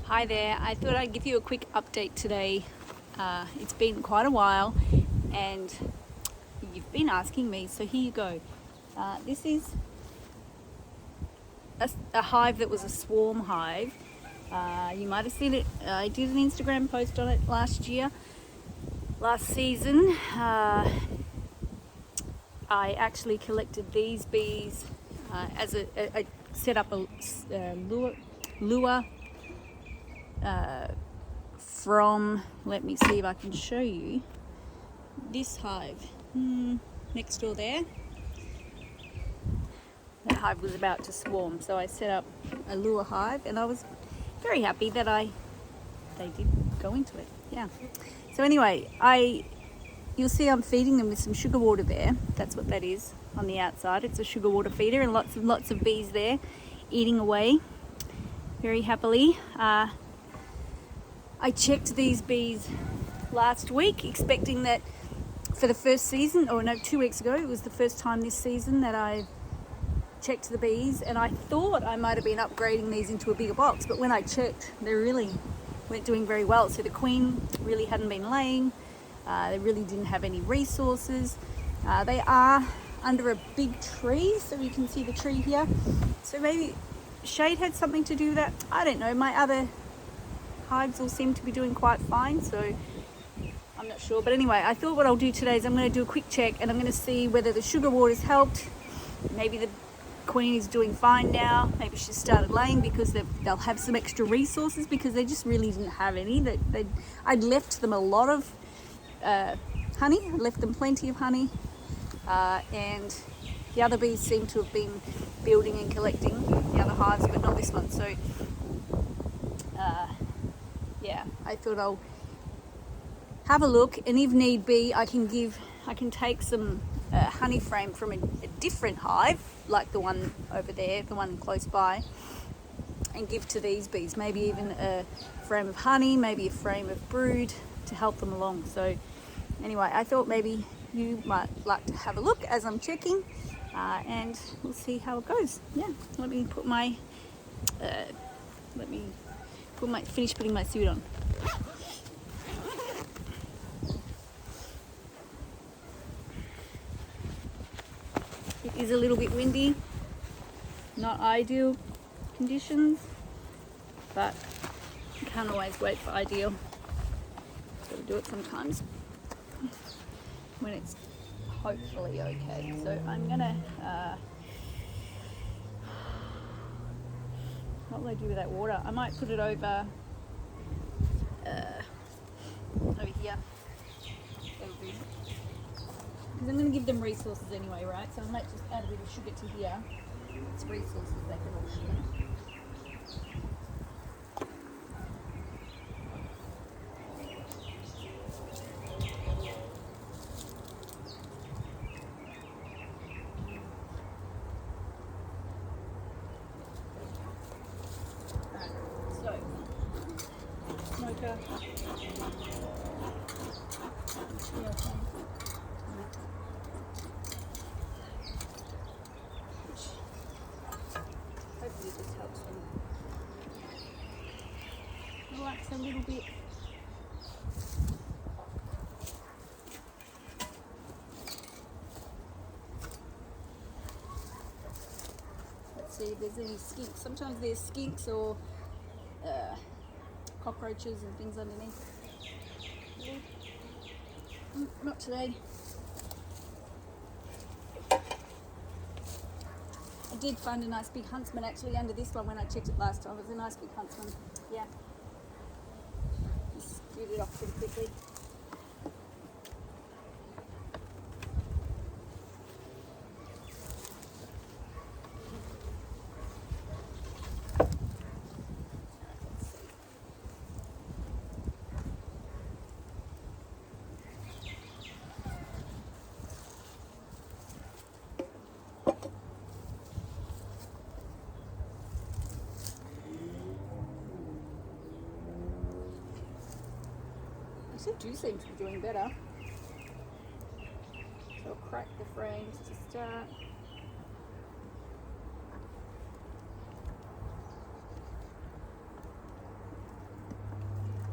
Hi there, I thought I'd give you a quick update today. It's been quite a while and you've been asking me, so here you go. This is a hive that was a swarm hive. You might have seen it. I did an Instagram post on it last season. I actually collected these bees as I set up a lure from, let me see if I can show you, this hive next door there. That hive was about to swarm, so I set up a lure hive and I was very happy that they did go into it. Yeah. So anyway, you'll see I'm feeding them with some sugar water there. That's what that is on the outside. It's a sugar water feeder and lots of bees there eating away very happily. I checked these bees last week, expecting that for the first season, or no, 2 weeks ago, it was the first time this season that I checked the bees, and I thought I might have been upgrading these into a bigger box, but when I checked, they really weren't doing very well. So the queen really hadn't been laying, they really didn't have any resources. They are under a big tree, so you can see the tree here. So maybe shade had something to do with that. I don't know. My other hives all seem to be doing quite fine, so I'm not sure. But anyway, I thought what I'll do today is I'm going to do a quick check and I'm going to see whether the sugar water's helped. Maybe the queen is doing fine now. Maybe she's started laying because they'll have some extra resources, because they just really didn't have any. I'd left them a lot of honey. I left them plenty of honey, and the other bees seem to have been building and collecting the other hives, but not this one. So yeah, I thought I'll have a look, and if need be, I can take some honey frame from a different hive, like the one over there, the one close by, and give to these bees. Maybe even a frame of honey, maybe a frame of brood to help them along. So anyway, I thought maybe you might like to have a look as I'm checking, and we'll see how it goes. Yeah, let me finish putting my suit on. It is a little bit windy, not ideal conditions, but you can't always wait for ideal. Got to do it sometimes when it's hopefully okay. So I'm gonna, what will I do with that water? I might put it over here. Because I'm going to give them resources anyway, right? So I might just add a bit of sugar to here. It's resources they can all share. Smoker. Hopefully this helps them relax a little bit. Let's see if there's any skinks. Sometimes there's skinks or cockroaches and things underneath. Not today. I did find a nice big huntsman actually under this one when I checked it last time. It was a nice big huntsman. Yeah. Just get it off pretty quickly. They do seem to be doing better. So I'll crack the frames to start.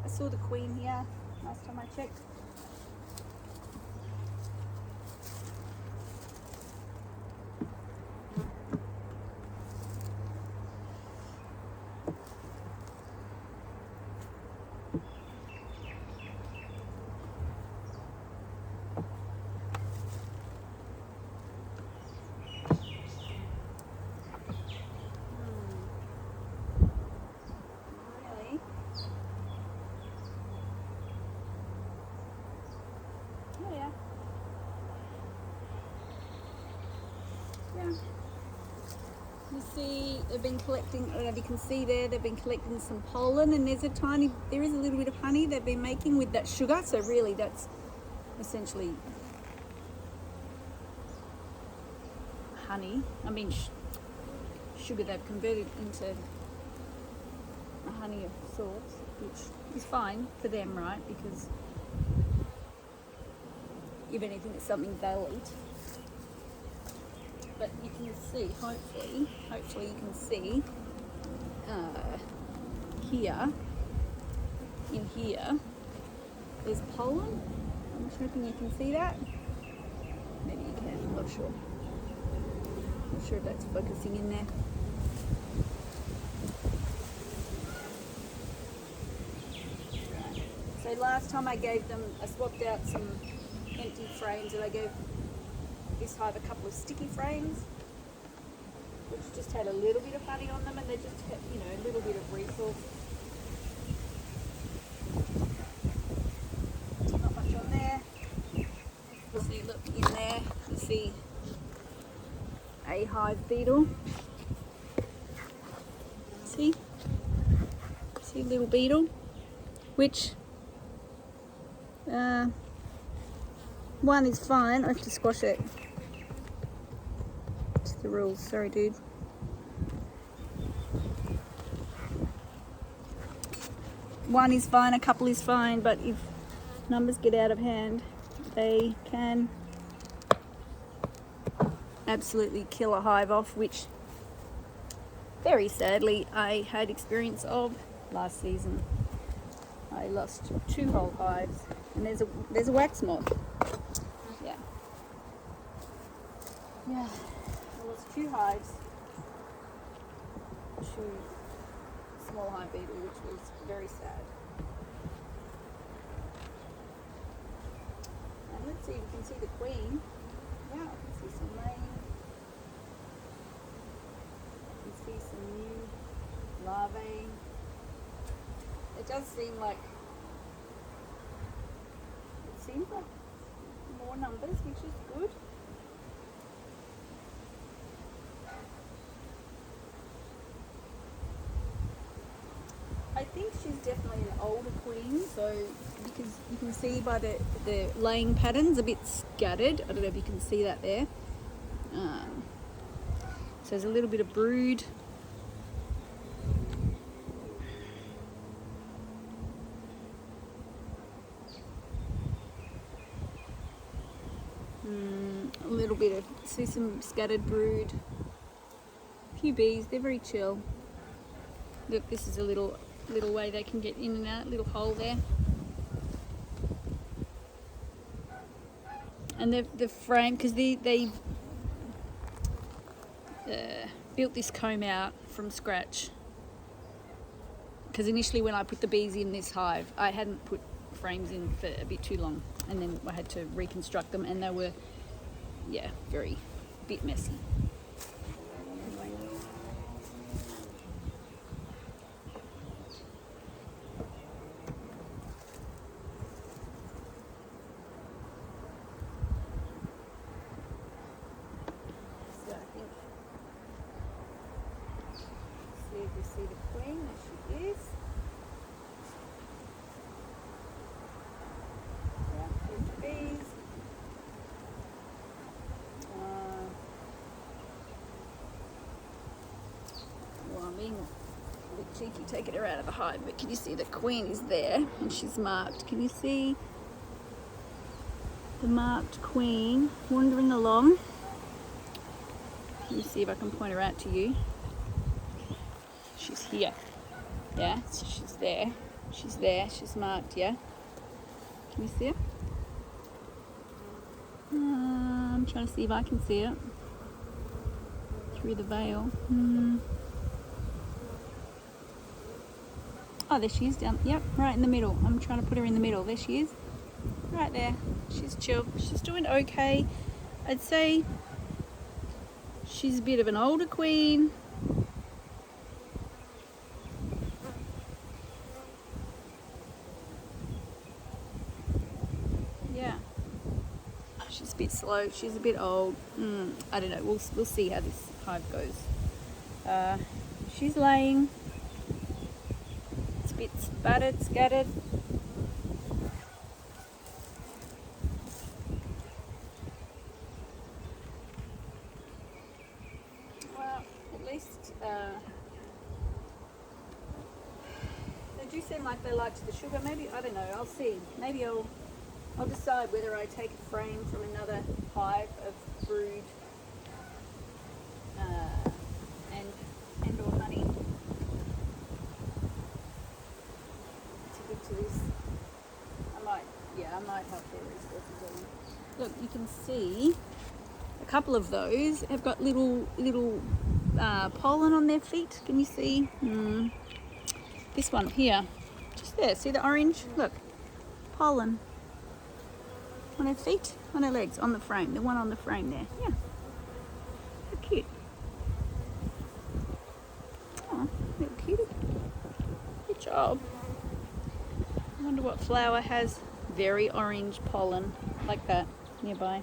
I saw the queen here last time I checked. You see, they've been collecting, I don't know if you can see there, they've been collecting some pollen, and there is a little bit of honey they've been making with that sugar. So really that's essentially honey. I mean, sugar they've converted into a honey of sorts, which is fine for them, right? Because if anything, it's something they'll eat. But you can see, hopefully you can see in here, there's pollen. I'm just hoping you can see that. Maybe you can, I'm not sure. Not sure if that's focusing in there. So last time I swapped out some empty frames, and I gave this hive a couple of sticky frames, which just had a little bit of honey on them, and they just had, a little bit of resource. Not much on there. Obviously, look in there, you see a hive beetle. See a little beetle, which one is fine. I have to squash it. It's the rules. Sorry, dude. One is fine, a couple is fine, but if numbers get out of hand, they can absolutely kill a hive off, which very sadly I had experience of last season. I lost 2 whole hives, and there's a wax moth. Yeah, I lost 2 hives, 2 small hive beetle, which was very sad. And let's see if you can see the queen. Yeah, you can see some rain. You can see some new larvae. It does seem like more numbers, which is good. I think she's definitely an older queen, so because you can see by the laying patterns a bit scattered. I don't know if you can see that there. So there's a little bit of brood. A little bit of, see some scattered brood. A few bees, they're very chill. Look, this is a little way they can get in and out, little hole there. And the frame, because they built this comb out from scratch. Because initially when I put the bees in this hive, I hadn't put frames in for a bit too long, and then I had to reconstruct them, and they were, a bit messy. You see the queen, there she is. Yeah, there's the bees. Well, I'm being a bit cheeky taking her out of the hive, but can you see the queen is there and she's marked? Can you see the marked queen wandering along? Let me see if I can point her out to you. She's here, so she's there. She's there, she's marked, yeah? Can you see her? I'm trying to see if I can see it through the veil. Oh, there she is down, yep, right in the middle. I'm trying to put her in the middle. There she is, right there. She's chill. She's doing okay. I'd say she's a bit of an older queen. Yeah. She's a bit slow. She's a bit old. I don't know. We'll see how this hive goes. She's laying. It's a bit spattered, scattered. Well, at least they do seem like they liked the sugar. Maybe, I don't know. I'll see. Maybe I'll decide whether I take a frame from another hive of brood and or honey to give to this. I might help their resources on. Look, you can see a couple of those have got little pollen on their feet. Can you see? This one here, just there. See the orange? Look, pollen. On her feet, on her legs, on the frame. The one on the frame there. Yeah. How cute. Oh, little cutie. Good job. I wonder what flower has very orange pollen like that nearby.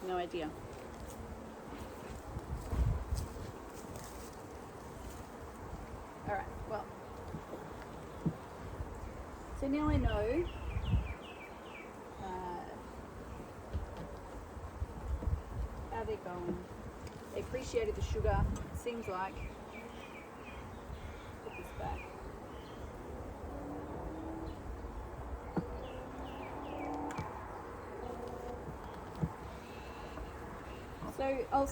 No idea. Alright, well. So now I know how they're going. They appreciated the sugar, it seems like. Put this back. So I'll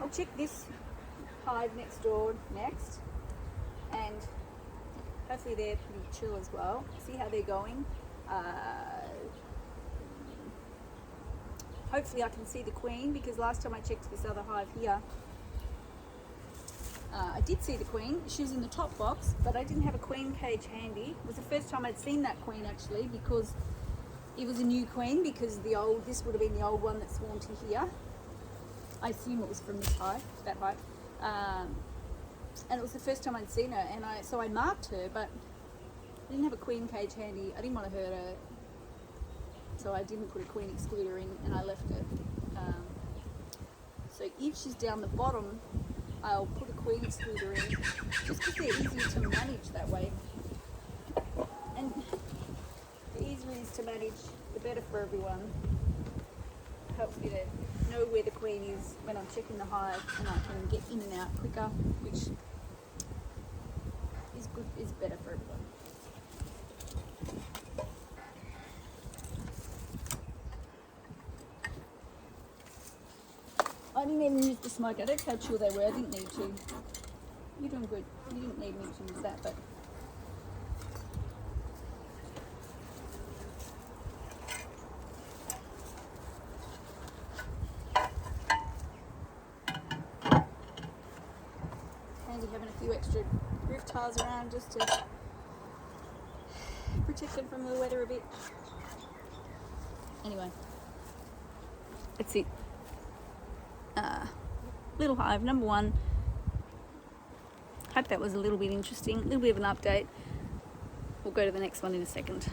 check this hive next door next, and hopefully they're pretty chill as well. See how they're going. Hopefully I can see the queen, because last time I checked this other hive here, I did see the queen. She was in the top box, but I didn't have a queen cage handy. It was the first time I'd seen that queen actually, because it was a new queen, because this would have been the old one that swarmed to here. I assume it was from this hive, that hive. And it was the first time I'd seen her, and so I marked her, but I didn't have a queen cage handy. I didn't want to hurt her, so I didn't put a queen excluder in, and I left her. So if she's down the bottom, I'll put a queen excluder in, just because they're easier to manage that way. And the easier it is to manage, the better for everyone. It helps me to know where the queen is when I'm checking the hive, and I can get in and out quicker, which is better for everyone. I didn't even use the smoke. I don't know how chill they were. I didn't need to. You're doing good. You didn't need me to use that, but handy having a few extra roof tiles around just to protect them from the weather a bit. Anyway, that's it. Little hive number 1. Hope that was a little bit interesting, a little bit of an update. We'll go to the next one in a second.